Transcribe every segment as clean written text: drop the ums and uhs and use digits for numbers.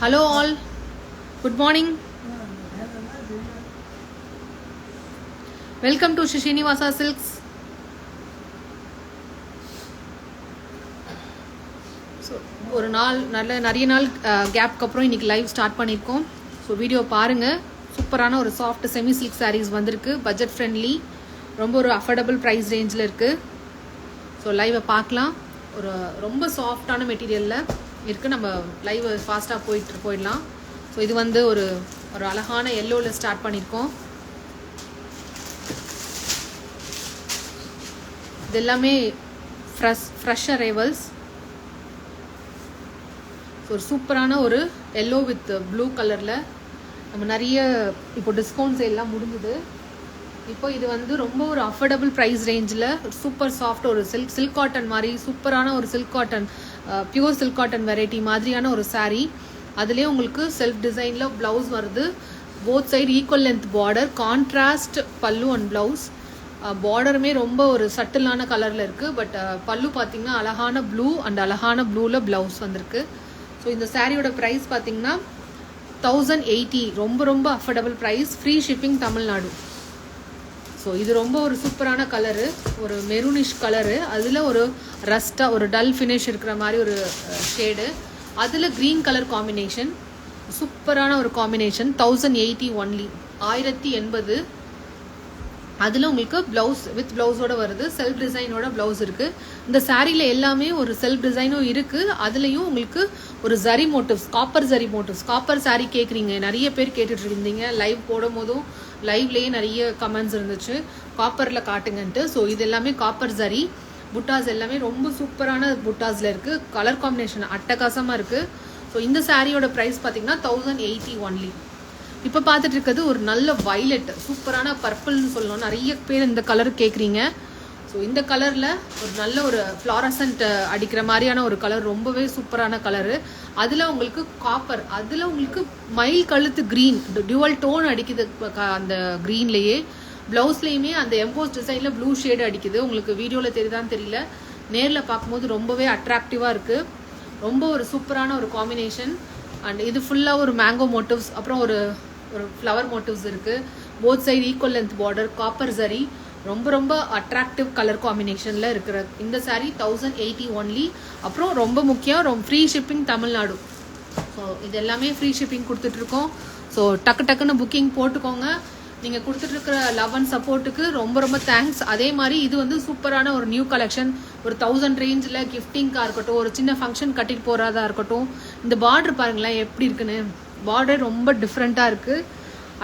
Hello all, good morning. Welcome to Srinivasa Silks. So ஒரு நாள் நிறைய நாள் கேப்க்கு அப்புறம் இன்றைக்கி லைவ் ஸ்டார்ட் பண்ணியிருக்கோம். ஸோ வீடியோ பாருங்கள். சூப்பரான ஒரு சாஃப்ட் செமி சில்க் சாரீஸ் வந்திருக்கு. பட்ஜெட் ஃப்ரெண்ட்லி, ரொம்ப ஒரு அஃபோர்டபுள் ப்ரைஸ் ரேஞ்சில் இருக்குது. ஸோ லைவை பார்க்கலாம். ஒரு ரொம்ப சாஃப்டான மெட்டீரியலில் இருக்குது. நம்ம லைவ் ஃபாஸ்ட்டாக போயிடலாம். ஸோ இது வந்து ஒரு அழகான எல்லோவில் ஸ்டார்ட் பண்ணியிருக்கோம். இது எல்லாமே ஃப்ரெஷ் அரைவல்ஸ். ஸோ ஒரு சூப்பரான ஒரு எல்லோ வித் ப்ளூ கலரில் நம்ம நிறைய இப்போ டிஸ்கவுண்ட்ஸ் எல்லாம் முடிஞ்சுது. இப்போ இது வந்து ரொம்ப ஒரு அஃபோர்டபுள் ப்ரைஸ் ரேஞ்சில் சூப்பர் சாஃப்ட் ஒரு சில்க் காட்டன் மாதிரி சூப்பரான ஒரு silk cotton, pure silk cotton variety மாதிரியான ஒரு saree. அதுலேயே உங்களுக்கு செல்ஃப் டிசைனில் ப்ளவுஸ் வருது. Both side equal length border, contrast பல்லு அண்ட் ப்ளவுஸ். பார்டருமே ரொம்ப ஒரு சட்டிலான கலரில் இருக்குது. பட் பல்லு பார்த்திங்கன்னா அழகான ப்ளூ அண்ட் அழகான ப்ளூவில் ப்ளவுஸ் வந்திருக்கு. ஸோ இந்த சாரியோட ப்ரைஸ் பார்த்திங்கன்னா 1080. ரொம்ப affordable price. Free shipping Tamil Nadu. So இது ரொம்ப ஒரு சூப்பரான கலரு, ஒரு மெரூனிஷ் கலரு. அதில் ஒரு ரஸ்ட்டாக ஒரு டல் ஃபினிஷ் இருக்கிற மாதிரி ஒரு ஷேடு. அதில் க்ரீன் கலர் காம்பினேஷன், சூப்பரான ஒரு காம்பினேஷன். 1080 ஒன்லி, 1080. அதில் உங்களுக்கு ப்ளவுஸ் வித் ப்ளவுஸோட வருது. செல்ஃப் டிசைனோட ப்ளவுஸ் இருக்குது. இந்த சாரியில் எல்லாமே ஒரு செல்ஃப் டிசைனும் இருக்குது. அதுலேயும் உங்களுக்கு ஒரு zari motives, copper zari motives. Copper sorry கேட்குறீங்க, நிறைய பேர் கேட்டுட்டு இருந்தீங்க. லைவ் போடும் போதும் லைவ்லேயே நிறைய கமெண்ட்ஸ் இருந்துச்சு, காப்பரில் காட்டுங்கன்ட்டு. ஸோ இது எல்லாமே காப்பர் ஜரி புட்டாஸ். எல்லாமே ரொம்ப சூப்பரான புட்டாஸில் இருக்குது. கலர் காம்பினேஷன் அட்டகாசமாக இருக்குது. ஸோ இந்த சாரியோட ப்ரைஸ் பார்த்தீங்கன்னா 1080 ஒன்லி. இப்போ பார்த்துட்டு இருக்கிறது ஒரு நல்ல வைலட், சூப்பரான பர்பிள்னு சொல்லணும். நிறைய பேர் இந்த கலர் கேட்குறீங்க. ஸோ இந்த கலரில் ஒரு நல்ல ஒரு ஃப்ளாரசன்ட் அடிக்கிற மாதிரியான ஒரு கலர், ரொம்பவே சூப்பரான கலரு. அதில் உங்களுக்கு காப்பர், அதில் உங்களுக்கு மயில் கழுத்து க்ரீன், டியூவல் டோன் அடிக்குது அந்த க்ரீன்லேயே. ப்ளவுஸ்லேயுமே அந்த எம்போஸ் டிசைனில் ப்ளூ ஷேடு அடிக்குது. உங்களுக்கு வீடியோவில் தெரியுதான்னு தெரியல, நேரில் பார்க்கும்போது ரொம்பவே அட்ராக்டிவாக இருக்குது. ரொம்ப ஒரு சூப்பரான ஒரு காம்பினேஷன். அண்ட் இது ஃபுல்லாக ஒரு மேங்கோ மோட்டிவ்ஸ், அப்புறம் ஒரு ஃப்ளவர் மோட்டிவ்ஸ் இருக்குது. Both side equal length border, copper zari. ரொம்ப அட்ராக்டிவ் கலர் காம்பினேஷனில் இருக்கிற இந்த சாரீ 1080 ஒன்லி. அப்புறம் ரொம்ப முக்கியம், ஃப்ரீ ஷிப்பிங் தமிழ்நாடு. ஸோ இது எல்லாமே ஃப்ரீ ஷிப்பிங் கொடுத்துட்ருக்கோம். ஸோ டக்குன்னு புக்கிங் போட்டுக்கோங்க. நீங்கள் கொடுத்துட்ருக்கிற லவ் அண்ட் சப்போர்ட்டுக்கு ரொம்ப தேங்க்ஸ். அதே மாதிரி இது வந்து சூப்பரான ஒரு நியூ கலெக்ஷன். ஒரு 1000 ரேஞ்சில் கிஃப்டிங்காக இருக்கட்டும், ஒரு சின்ன ஃபங்க்ஷன் கட்டிட்டு போகிறதா இருக்கட்டும். இந்த பார்டர் பாருங்களேன் எப்படி இருக்குன்னு. பார்டர் ரொம்ப டிஃப்ரெண்ட்டாக இருக்குது,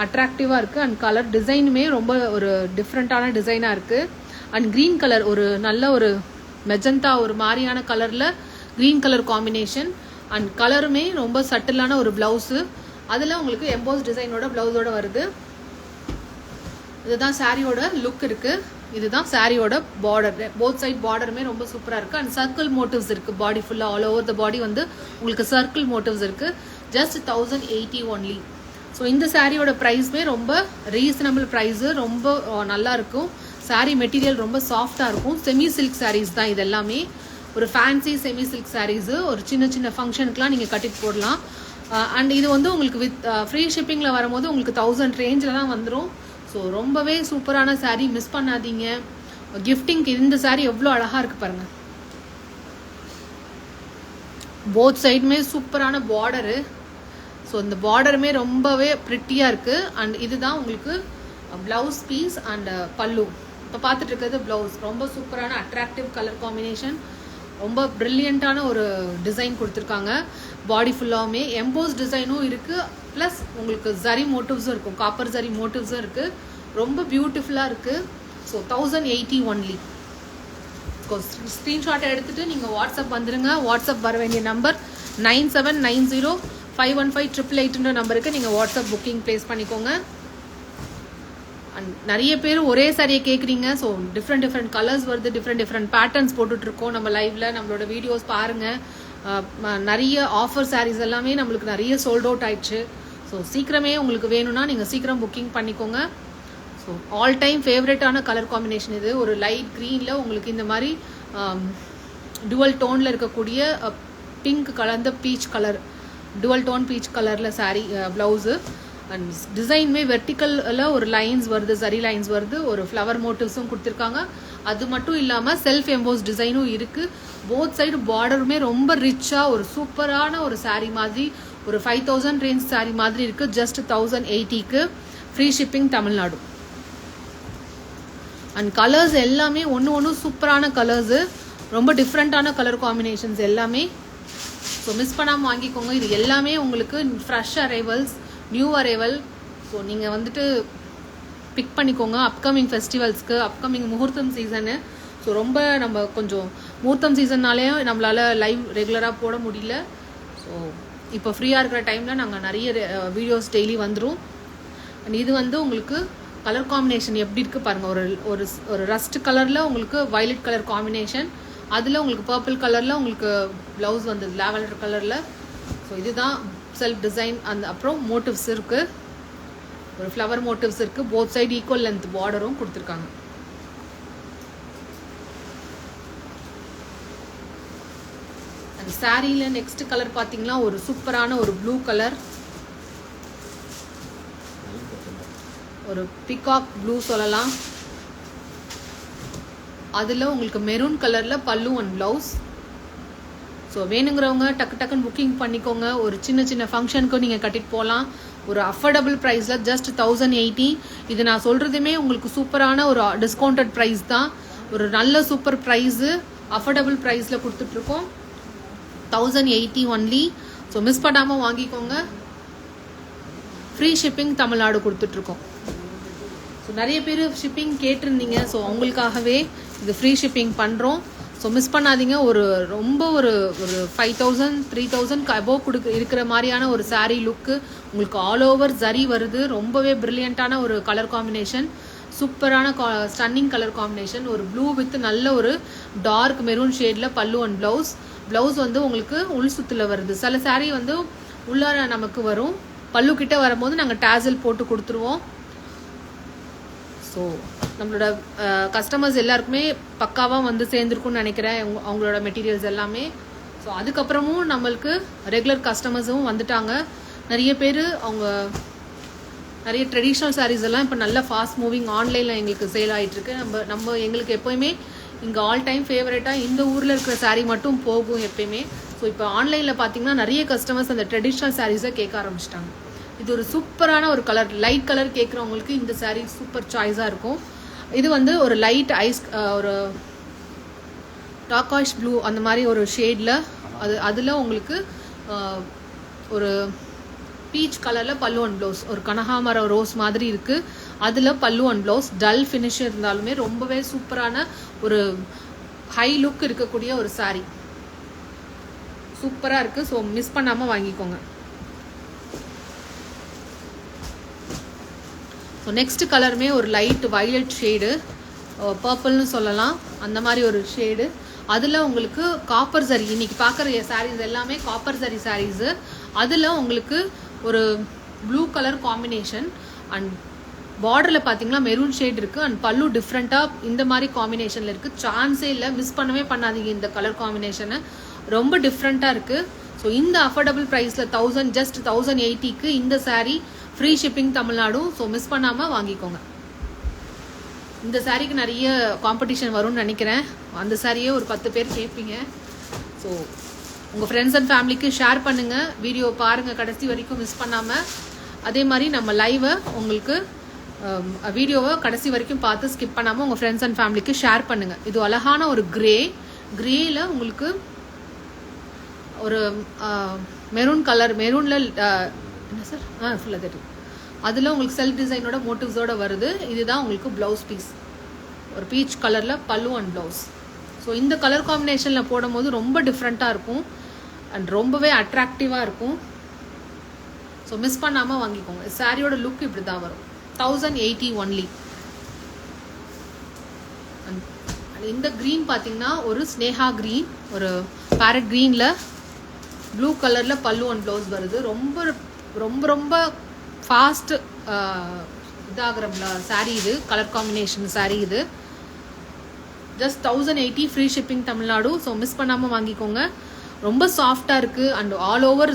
அட்ராக்டிவாக இருக்குது. அண்ட் கலர் டிசைனுமே ரொம்ப ஒரு டிஃப்ரெண்ட்டான டிசைனாக இருக்குது. அண்ட் க்ரீன் கலர், ஒரு நல்ல ஒரு மெஜந்தா ஒரு மாதிரியான கலரில் க்ரீன் கலர் காம்பினேஷன். அண்ட் கலருமே ரொம்ப சட்டிலான ஒரு ப்ளவுஸு. அதில் உங்களுக்கு எம்போஸ் டிசைனோட ப்ளவுஸோட வருது. இதுதான் சாரியோட லுக் இருக்குது. இதுதான் சாரியோட பார்டர். போத் சைட் பார்டருமே ரொம்ப சூப்பராக இருக்குது. அண்ட் சர்க்கிள் மோட்டிவ்ஸ் இருக்குது பாடி ஃபுல்லாக. ஆல் ஓவர் த பாடி வந்து உங்களுக்கு சர்க்கிள் மோட்டிவ்ஸ் இருக்குது. Just 1080 only. ஸோ இந்த சாரியோட ப்ரைஸ்மே ரொம்ப ரீசனபிள் ப்ரைஸு. ரொம்ப நல்லா இருக்கும். சாரீ மெட்டீரியல் ரொம்ப சாஃப்டாக இருக்கும். செமி சில்க் சாரீஸ் தான் இது எல்லாமே. ஒரு ஃபேன்சி செமி சில்க் சாரீஸு. ஒரு சின்ன ஃபங்க்ஷனுக்குலாம் நீங்கள் கட்டிட்டு போடலாம். அண்ட் இது வந்து உங்களுக்கு வித் ஃப்ரீ ஷிப்பிங்கில் வரும்போது உங்களுக்கு 1000 ரேஞ்சில் தான் வந்துடும். ஸோ ரொம்பவே சூப்பரான சாரீ, மிஸ் பண்ணாதீங்க. கிஃப்டிங்க்கு இந்த சாரீ எவ்வளோ அழகாக இருக்குது பாருங்கள். போத் சைடுமே சூப்பரான பார்டரு. ஸோ இந்த பார்டருமே ரொம்பவே ப்ரிட்டியாக இருக்குது. அண்ட் இதுதான் உங்களுக்கு ப்ளவுஸ் பீஸ் அண்ட் பல்லு. இப்போ பார்த்துட்டு இருக்கிறது ப்ளவுஸ். ரொம்ப சூப்பரான அட்ராக்டிவ் கலர் காம்பினேஷன். ரொம்ப ப்ரில்லியண்ட்டான ஒரு டிசைன் கொடுத்துருக்காங்க. பாடி ஃபுல்லாகவுமே எம்போஸ் டிசைனும் இருக்குது. ப்ளஸ் உங்களுக்கு ஜரி மோட்டிவ்ஸும் இருக்கும், காப்பர் ஜரி மோட்டிவ்ஸும் இருக்குது. ரொம்ப பியூட்டிஃபுல்லாக இருக்குது. So 1080 only. ஸ்க்ரீன்ஷாட்டை எடுத்துகிட்டு நீங்கள் வாட்ஸ்அப் வந்துடுங்க. வாட்ஸ்அப் வர வேண்டிய நம்பர் 9790515888 நம்பருக்கு நீங்கள் வாட்ஸ்அப் புக்கிங் ப்ளேஸ் பண்ணிக்கோங்க. அண்ட் நிறைய பேர் ஒரே சாரியை கேட்குறீங்க. ஸோ டிஃப்ரெண்ட் கலர்ஸ் வருது, டிஃப்ரெண்ட் பேட்டர்ன்ஸ் போட்டுட்ருக்கோம் நம்ம லைவில். நம்மளோட வீடியோஸ் பாருங்கள். நிறைய ஆஃபர் சாரீஸ் எல்லாமே நம்மளுக்கு நிறைய சோல்ட் அவுட் ஆயிடுச்சு. ஸோ சீக்கிரமே உங்களுக்கு வேணும்னா நீங்கள் சீக்கிரம் புக்கிங் பண்ணிக்கோங்க. ஸோ ஆல் டைம் ஃபேவரட்டான கலர் காம்பினேஷன் இது. ஒரு லைட் க்ரீனில் உங்களுக்கு இந்த மாதிரி டுவல் டோனில் இருக்கக்கூடிய பிங்க் கலந்த peach colour, dual tone peach கலரில் சாரீ ப்ளவுஸு. அண்ட் டிசைனுமே வெர்டிக்கலில் ஒரு லைன்ஸ் வருது, சரி லைன்ஸ் வருது, ஒரு ஃப்ளவர் மோட்டிவ்ஸும் கொடுத்துருக்காங்க. அது மட்டும் இல்லாமல் செல்ஃப் எம்போஸ் டிசைனும் இருக்குது. போத் சைடு பார்டருமே ரொம்ப ரிச்சாக ஒரு சூப்பரான ஒரு சாரீ மாதிரி, ஒரு 5000 ரேஞ்ச் சாரீ மாதிரி இருக்குது. ஜஸ்ட் 1080க்கு free shipping Tamil Nadu. And colours எல்லாமே ஒன்று சூப்பரான கலர்ஸு, ரொம்ப டிஃப்ரெண்ட்டான கலர் காம்பினேஷன்ஸ் எல்லாமே. ஸோ மிஸ் பண்ணாமல் வாங்கிக்கோங்க. இது எல்லாமே உங்களுக்கு fresh arrivals, new arrival. So நீங்கள் வந்துட்டு பிக் பண்ணிக்கோங்க அப்கமிங் ஃபெஸ்டிவல்ஸ்க்கு, அப்கமிங் முகூர்த்தம் சீசனு. ஸோ ரொம்ப நம்ம கொஞ்சம் முகூர்த்தம் சீசன்னாலே நம்மளால் லைவ் ரெகுலராக போட முடியல. ஸோ இப்போ ஃப்ரீயாக இருக்கிற டைமில் நாங்கள் நிறைய வீடியோஸ் டெய்லி வந்துடும். அண்ட் இது வந்து உங்களுக்கு கலர் காம்பினேஷன் எப்படி இருக்குது பாருங்கள். ஒரு ஒரு ரஸ்ட் கலரில் உங்களுக்கு வயலட் கலர் காம்பினேஷன், அதில் உங்களுக்கு பர்பிள் கலரில் உங்களுக்கு ப்ளவுஸ் வந்தது லாவெண்டர் கலரில். ஸோ இதுதான் செல்ஃப் டிசைன். அந்த அப்புறம் மோட்டிவ்ஸ் இருக்குது, ஒரு ஃப்ளவர் மோட்டிவ்ஸ் இருக்குது. போத் சைடு ஈக்குவல் லென்த் பார்டரும் கொடுத்துருக்காங்க. அந்த சாரியில் நெக்ஸ்ட் கலர் பார்த்தீங்கன்னா ஒரு சூப்பரான ஒரு ப்ளூ கலர், ஒரு பிகாக் ப்ளூ சொல்லலாம். அதில் உங்களுக்கு மெரூன் கலரில் பல்லு அண்ட் ப்ளவுஸ். ஸோ வேணுங்கிறவங்க டக்குன்னு புக்கிங் பண்ணிக்கோங்க. ஒரு சின்ன ஃபங்க்ஷனுக்கும் நீங்கள் கட்டிட்டு போகலாம். ஒரு அஃபோர்டபுள் ப்ரைஸில் ஜஸ்ட் 1080. இது நான் சொல்கிறதுமே உங்களுக்கு சூப்பரான ஒரு டிஸ்கவுண்டட் ப்ரைஸ் தான். ஒரு நல்ல சூப்பர் ப்ரைஸு, அஃபோர்டபுள் ப்ரைஸில் கொடுத்துட்ருக்கோம். 1080 ஒன்லி. ஸோ மிஸ் பண்ணாமல் வாங்கிக்கோங்க. ஃப்ரீ ஷிப்பிங் தமிழ்நாடு கொடுத்துட்ருக்கோம். ஸோ நிறைய பேர் ஷிப்பிங் கேட்டிருந்தீங்க. ஸோ அவங்களுக்காகவே இது ஃப்ரீ ஷிப்பிங் பண்ணுறோம். ஸோ மிஸ் பண்ணாதீங்க. ரொம்ப ஒரு 5000 3000 அபோவ் இருக்கிற மாதிரியான ஒரு சாரீ லுக்கு உங்களுக்கு ஆல் ஓவர் ஜரி வருது. ரொம்பவே பிரில்லியண்ட்டான ஒரு கலர் காம்பினேஷன், சூப்பரான ஸ்டன்னிங் கலர் காம்பினேஷன். ஒரு ப்ளூ வித் நல்ல ஒரு டார்க் மெரூன் ஷேடில் பல்லு அண்ட் ப்ளவுஸ் வந்து உங்களுக்கு உள் சுத்தில் வருது. சில சாரீ வந்து உள்ளார நமக்கு வரும், பல்லு கிட்ட வரும்போது நாங்கள் டேசல் போட்டு கொடுத்துருவோம். ஸோ நம்மளோட கஸ்டமர்ஸ் எல்லாருக்குமே பக்காவாக வந்து சேர்ந்துருக்குன்னு நினைக்கிறேன் அவங்களோட மெட்டீரியல்ஸ் எல்லாமே. ஸோ அதுக்கப்புறமும் நம்மளுக்கு ரெகுலர் கஸ்டமர்ஸும் வந்துட்டாங்க நிறைய பேர். அவங்க நிறைய ட்ரெடிஷ்னல் சாரீஸ் எல்லாம் இப்போ நல்ல ஃபாஸ்ட் மூவிங் ஆன்லைனில் எங்களுக்கு சேல் ஆகிட்டுருக்கு. நம்ம எங்களுக்கு எப்போயுமே இங்கே ஆல் டைம் ஃபேவரட்டாக இந்த ஊரில் இருக்கிற சாரீ மட்டும் போகும் எப்பயுமே. ஸோ இப்போ ஆன்லைனில் பார்த்தீங்கன்னா நிறைய கஸ்டமர்ஸ் அந்த ட்ரெடிஷ்னல் சாரீஸை கேட்க ஆரம்பிச்சிட்டாங்க. இது ஒரு சூப்பரான ஒரு கலர், லைட் கலர் கேட்குறவங்களுக்கு இந்த சாரீ சூப்பர் சாய்ஸாக இருக்கும். இது வந்து ஒரு லைட் ஒரு டாக்காஷ் ப்ளூ அந்த மாதிரி ஒரு ஷேடில், அதில் உங்களுக்கு ஒரு பீச் கலரில் பல்லு அண்ட் ப்ளவுஸ், ஒரு கனகாமரம் ரோஸ் மாதிரி இருக்குது. அதில் பல்லு அண்ட் ப்ளவுஸ் டல் ஃபினிஷ் இருந்தாலுமே ரொம்பவே சூப்பரான ஒரு ஹை லுக் இருக்கக்கூடிய ஒரு சாரீ, சூப்பராக இருக்குது. ஸோ மிஸ் பண்ணாமல் வாங்கிக்கோங்க. ஸோ நெக்ஸ்ட் கலருமே ஒரு லைட் வயலட் ஷேடு, பர்பிள்னு சொல்லலாம், அந்த மாதிரி ஒரு ஷேடு. அதில் உங்களுக்கு காப்பர் சரி, இன்றைக்கி பார்க்குற சாரீஸ் எல்லாமே காப்பர் சரி சாரீஸு. அதில் உங்களுக்கு ஒரு ப்ளூ கலர் காம்பினேஷன் அண்ட் பார்டரில் பார்த்தீங்கன்னா மெரூன் ஷேட் இருக்குது. அண்ட் பல்லு டிஃப்ரெண்ட்டாக இந்த மாதிரி காம்பினேஷனில் இருக்குது. சான்ஸே இல்லை, மிஸ் பண்ணவே பண்ணாதீங்க இந்த கலர் காம்பினேஷனை, ரொம்ப டிஃப்ரெண்ட்டாக இருக்குது. ஸோ இந்த அஃபோர்டபுள் ப்ரைஸில் ஜஸ்ட் 1080க்கு இந்த sari free shipping Tamil Nadu. So miss பண்ணாமல் வாங்கிக்கோங்க. இந்த சாரீக்கு நிறைய காம்படிஷன் வரும்னு நினைக்கிறேன். அந்த சாரியே ஒரு 10 பேர் கேட்பீங்க. ஸோ உங்கள் ஃப்ரெண்ட்ஸ் அண்ட் ஃபேமிலிக்கு ஷேர் பண்ணுங்கள், வீடியோ பாருங்கள் கடைசி வரைக்கும் மிஸ் பண்ணாமல். அதே மாதிரி நம்ம லைவை உங்களுக்கு வீடியோவை கடைசி வரைக்கும் பார்த்து ஸ்கிப் பண்ணாமல் உங்கள் ஃப்ரெண்ட்ஸ் அண்ட் ஃபேமிலிக்கு ஷேர் பண்ணுங்கள். இது அழகான ஒரு கிரேயில் உங்களுக்கு ஒரு மெரூன் கலர், மெரூனில் என்ன சார் ஃபுல்லாக தெரியும். அதில் உங்களுக்கு செல்ஃப் டிசைனோட மோட்டிவ்ஸோடு வருது. இதுதான் உங்களுக்கு ப்ளவுஸ் பீஸ், ஒரு பீச் கலரில் பல்லு அண்ட் ப்ளவுஸ். ஸோ இந்த கலர் காம்பினேஷனில் போடும்போது ரொம்ப டிஃப்ரெண்ட்டாக இருக்கும் அண்ட் ரொம்பவே அட்ராக்டிவாக இருக்கும். ஸோ மிஸ் பண்ணாமல் வாங்கிக்கோங்க. சாரியோட லுக் இப்படி தான் வரும். 1080 ஒன்லி. இந்த க்ரீன் பார்த்தீங்கன்னா ஒரு ஸ்னேஹா க்ரீன், ஒரு பேரட் க்ரீனில் ப்ளூ கலரில் பல்லு அண்ட் ப்ளவுஸ் வருது. ரொம்ப ரொம்ப ரொம்ப ஃபாஸ்ட் இதாகிற சாரீ இது, கலர் காம்பினேஷன் சாரீ இது. Just 1080 free shipping Tamil Nadu. So miss பண்ணாமல் வாங்கிக்கோங்க. ரொம்ப சாஃப்டாக இருக்குது. அண்ட் ஆல் ஓவர்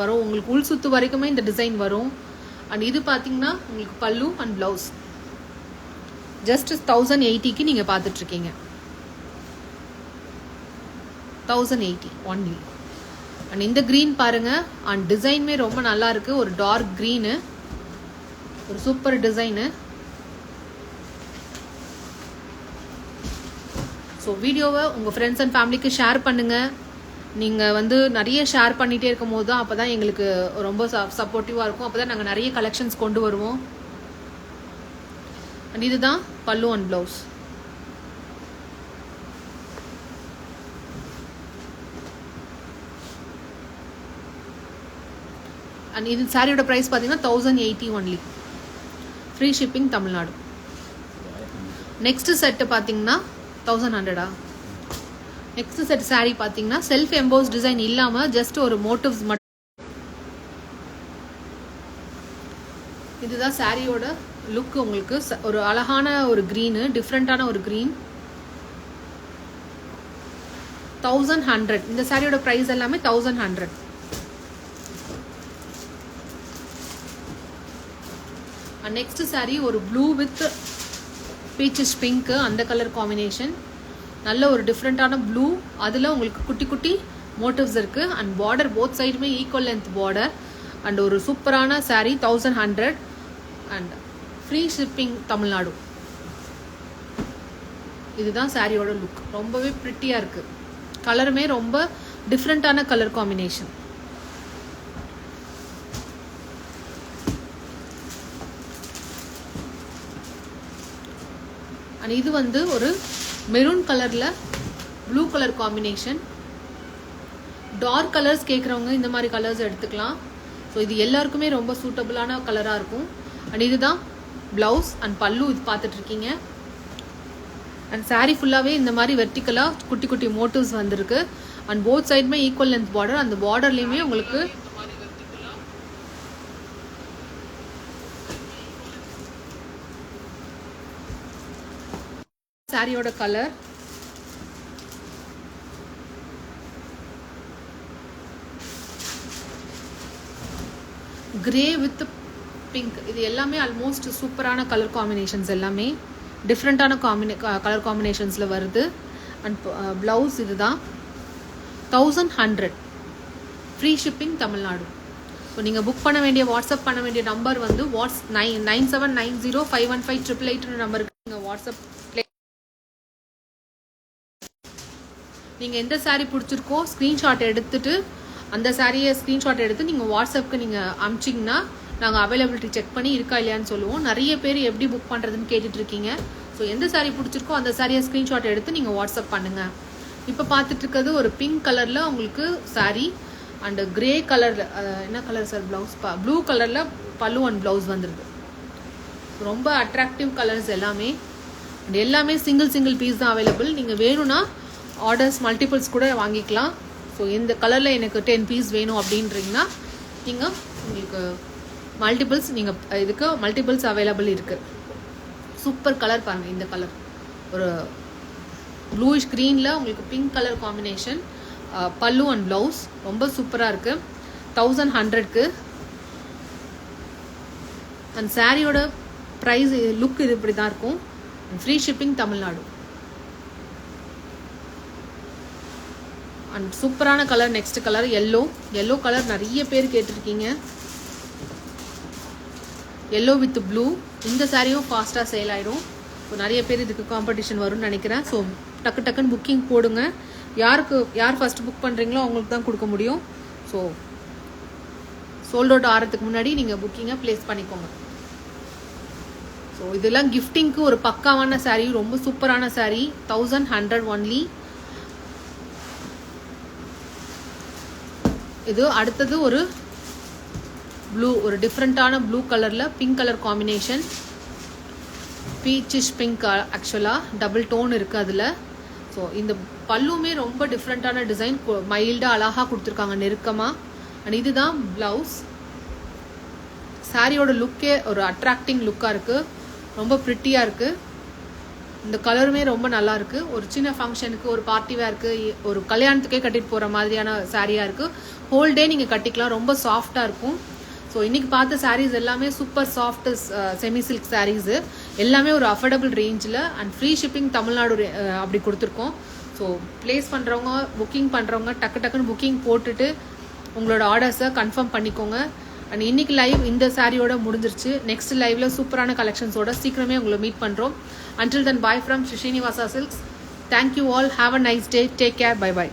வரும், உங்களுக்கு உள் சுத்து வரைக்குமே இந்த டிசைன் வரும். அண்ட் இது பார்த்தீங்கன்னா உங்களுக்கு பல்லு அண்ட் ப்ளவுஸ். ஜஸ்ட் 1080க்கு நீங்கள் பார்த்துட்ருக்கீங்க. 1080 ஒன்லி. அண்ட் இந்த க்ரீன் பாருங்க, அண்ட் டிசைனுமே ரொம்ப நல்லா இருக்கு. ஒரு டார்க் க்ரீனு, ஒரு சூப்பர் டிசைனு. ஸோ வீடியோவை உங்கள் ஃப்ரெண்ட்ஸ் அண்ட் ஃபேமிலிக்கு ஷேர் பண்ணுங்கள். நீங்கள் வந்து நிறைய ஷேர் பண்ணிகிட்டே இருக்கும் போது தான் அப்போ தான் எங்களுக்கு ரொம்ப சப்போர்ட்டிவாக இருக்கும். அப்போ தான் நாங்கள் நிறைய கலெக்ஷன்ஸ் கொண்டு வருவோம். அண்ட் இதுதான் பல்லு அண்ட் ப்ளவுஸ். அண்ட் இது சாரியோட ப்ரைஸ் பார்த்தீங்கன்னா 1080 only. Free shipping Tamil Nadu. Next set பார்த்தீங்கன்னா 1100. நெக்ஸ்ட் செட் சாரி பார்த்தீங்கன்னா செல்ஃப் எம்போஸ் டிசைன் இல்லாமல் ஜஸ்ட் ஒரு மோட்டிவ்ஸ் மட்டும். இதுதான் சாரியோட லுக். உங்களுக்கு ஒரு அழகான ஒரு க்ரீனு, டிஃப்ரெண்டான ஒரு க்ரீன். 1100. இந்த சாரியோட ப்ரைஸ் எல்லாமே 1100. நெக்ஸ்ட் சாரி ஒரு ப்ளூ வித் பீச்சஸ் பிங்க், அந்த கலர் காம்பினேஷன். நல்ல ஒரு டிஃப்ரெண்டான ப்ளூ, அதில் உங்களுக்கு குட்டி குட்டி மோட்டிவ்ஸ் இருக்குது. அண்ட் பார்டர் போத் சைடுமே ஈக்குவல் லென்த் பார்டர். அண்ட் ஒரு சூப்பரான sorry 1100. And free shipping Tamil Nadu. இதுதான் சாரியோட லுக். ரொம்பவே ப்ரிட்டியாக இருக்குது. கலருமே ரொம்ப டிஃப்ரெண்டான கலர் காம்பினேஷன். அண்ட் இது வந்து ஒரு மெரூன் கலரில் blue colour combination. Dark colours கேட்குறவங்க இந்த மாதிரி கலர்ஸ் எடுத்துக்கலாம். ஸோ இது எல்லாருக்குமே ரொம்ப சூட்டபுளான கலராக இருக்கும். அண்ட் இதுதான் ப்ளவுஸ் அண்ட் பல்லு. இது பார்த்துட்ருக்கீங்க. அண்ட் சாரீ ஃபுல்லாகவே இந்த மாதிரி வெர்டிக்கலாக குட்டி குட்டி மோட்டிவ்ஸ் வந்திருக்கு. அண்ட் போத் சைடுமே ஈக்குவல் லென்த் பார்டர். அந்த பார்டர்லேயுமே உங்களுக்கு சாரியோட கலர் கிரே வித் பிங்க். இது எல்லாமே ஆல்மோஸ்ட் சூப்பரான கலர் காம்பினேஷன்ஸ், எல்லாமே டிஃப்ரெண்ட்டான கலர் காம்பினேஷன்ஸில் வருது. அண்ட் ப்ளவுஸ் இதுதான் 1100. Free shipping Tamil Nadu. ஸோ நீங்கள் புக் பண்ண வேண்டிய வாட்ஸ்அப் பண்ண வேண்டிய நம்பர் வந்து 9790515888 நம்பருக்கு நீங்கள் வாட்ஸ்அப். நீங்கள் எந்த சாரீ பிடிச்சிருக்கோ ஸ்க்ரீன்ஷாட் எடுத்துட்டு அந்த சாரியை ஸ்க்ரீன்ஷாட் எடுத்து நீங்கள் வாட்ஸ்அப்புக்கு நீங்கள் அனுப்பிச்சிங்கன்னா நாங்கள் அவைலபிலிட்டி செக் பண்ணி இருக்கா இல்லையான்னு சொல்லுவோம். நிறைய பேர் எப்படி புக் பண்ணுறதுன்னு கேட்டுட்ருக்கீங்க. ஸோ எந்த சாரீ பிடிச்சிருக்கோ அந்த சாரியை ஸ்க்ரீன்ஷாட் எடுத்து நீங்கள் வாட்ஸ்அப் பண்ணுங்கள். இப்போ பார்த்துட்டு இருக்கிறது ஒரு பிங்க் கலரில் உங்களுக்கு சாரீ. அண்டு கிரே கலரில் என்ன கலர் சார் ப்ளவுஸ்? ப்ளூ கலரில் பல்லு அண்ட் ப்ளவுஸ் வந்துடுது. ரொம்ப அட்ராக்டிவ் கலர்ஸ் எல்லாமே. அண்ட் எல்லாமே சிங்கிள் பீஸ் தான் அவைலபிள். நீங்கள் வேணும்னா ஆர்டர்ஸ் மல்டிபிள்ஸ் கூட வாங்கிக்கலாம். ஸோ இந்த கலரில் எனக்கு 10 பீஸ் வேணும் அப்படின்றீங்கன்னா நீங்கள் உங்களுக்கு மல்டிபிள்ஸ் இதுக்கு மல்டிபிள்ஸ் அவைலபிள் இருக்குது. சூப்பர் கலர் பாருங்கள். இந்த கலர் ஒரு ப்ளூயிஷ் க்ரீனில் உங்களுக்கு பிங்க் கலர் காம்பினேஷன். பல்லு அண்ட் ப்ளவுஸ் ரொம்ப சூப்பராக இருக்குது. 1100க்கு. அண்ட் சாரியோட ப்ரைஸ் லுக் இது இப்படி தான் இருக்கும். Free shipping Tamil Nadu. அண்ட் சூப்பரான colour. Next colour yellow colour நிறைய பேர் கேட்டிருக்கீங்க. Yellow with blue. இந்த சாரியும் ஃபாஸ்ட்டாக சேல் ஆகிடும். ஸோ நிறைய பேர் இதுக்கு காம்படிஷன் வரும்னு நினைக்கிறேன். ஸோ டக்குன்னு புக்கிங் போடுங்க. யார் ஃபர்ஸ்ட் புக் பண்ணுறீங்களோ அவங்களுக்கு தான் கொடுக்க முடியும். ஸோ சோல்ட் அவுட் ஆகிறதுக்கு முன்னாடி நீங்கள் புக்கிங்கை ப்ளேஸ் பண்ணிக்கோங்க. ஸோ இதெல்லாம் கிஃப்டிங்க்கு ஒரு பக்காவான சாரீ, ரொம்ப சூப்பரான சாரீ. 1100 ஒன்லி. இது அடுத்தது ஒரு ப்ளூ, ஒரு டிஃப்ரெண்ட்டான ப்ளூ கலரில் pink colour combination. Peachish pink. ஆக்சுவலாக டபுள் டோன் இருக்குது அதில். ஸோ இந்த பல்லுமே ரொம்ப டிஃப்ரெண்ட்டான டிசைன், மைல்டாக அழகாக கொடுத்துருக்காங்க, நெருக்கமாக. அண்ட் இதுதான் ப்ளவுஸ். சாரியோட லுக்கே ஒரு அட்ராக்டிங் லுக்காக இருக்குது. ரொம்ப ப்ரிட்டியாக இருக்குது. இந்த கலருமே ரொம்ப நல்லா இருக்கு. ஒரு சின்ன ஃபங்க்ஷனுக்கு, ஒரு பார்ட்டி வேருக்கு, ஒரு கல்யாணத்துக்கே கட்டிட்டு போகிற மாதிரியான சாரியாக இருக்குது. ஹோல் டே நீங்கள் கட்டிக்கலாம். ரொம்ப சாஃப்டாக இருக்கும். ஸோ இன்றைக்கி பார்த்த சாரீஸ் எல்லாமே super soft semi silk saris. எல்லாமே ஒரு அஃபோர்டபுள் ரேஞ்சில் அண்ட் ஃப்ரீ ஷிப்பிங் தமிழ்நாடு அப்படி கொடுத்துருக்கோம். ஸோ ப்ளேஸ் பண்ணுறவங்க, புக்கிங் பண்ணுறவங்க டக்குன்னு புக்கிங் போட்டுட்டு உங்களோட ஆர்டர்ஸை கன்ஃபார்ம் பண்ணிக்கோங்க. அண்ட் இன்னைக்கு லைவ் இந்த சாரியோட முடிஞ்சிருச்சு. நெக்ஸ்ட் லைவ்ல சூப்பரான கலெக்ஷன்ஸோட சீக்கிரமே உங்களை மீட் பண்ணுறோம். Until then, bye from Srinivasa Silks. Thank you all. Have a nice day. Take care. Bye bye.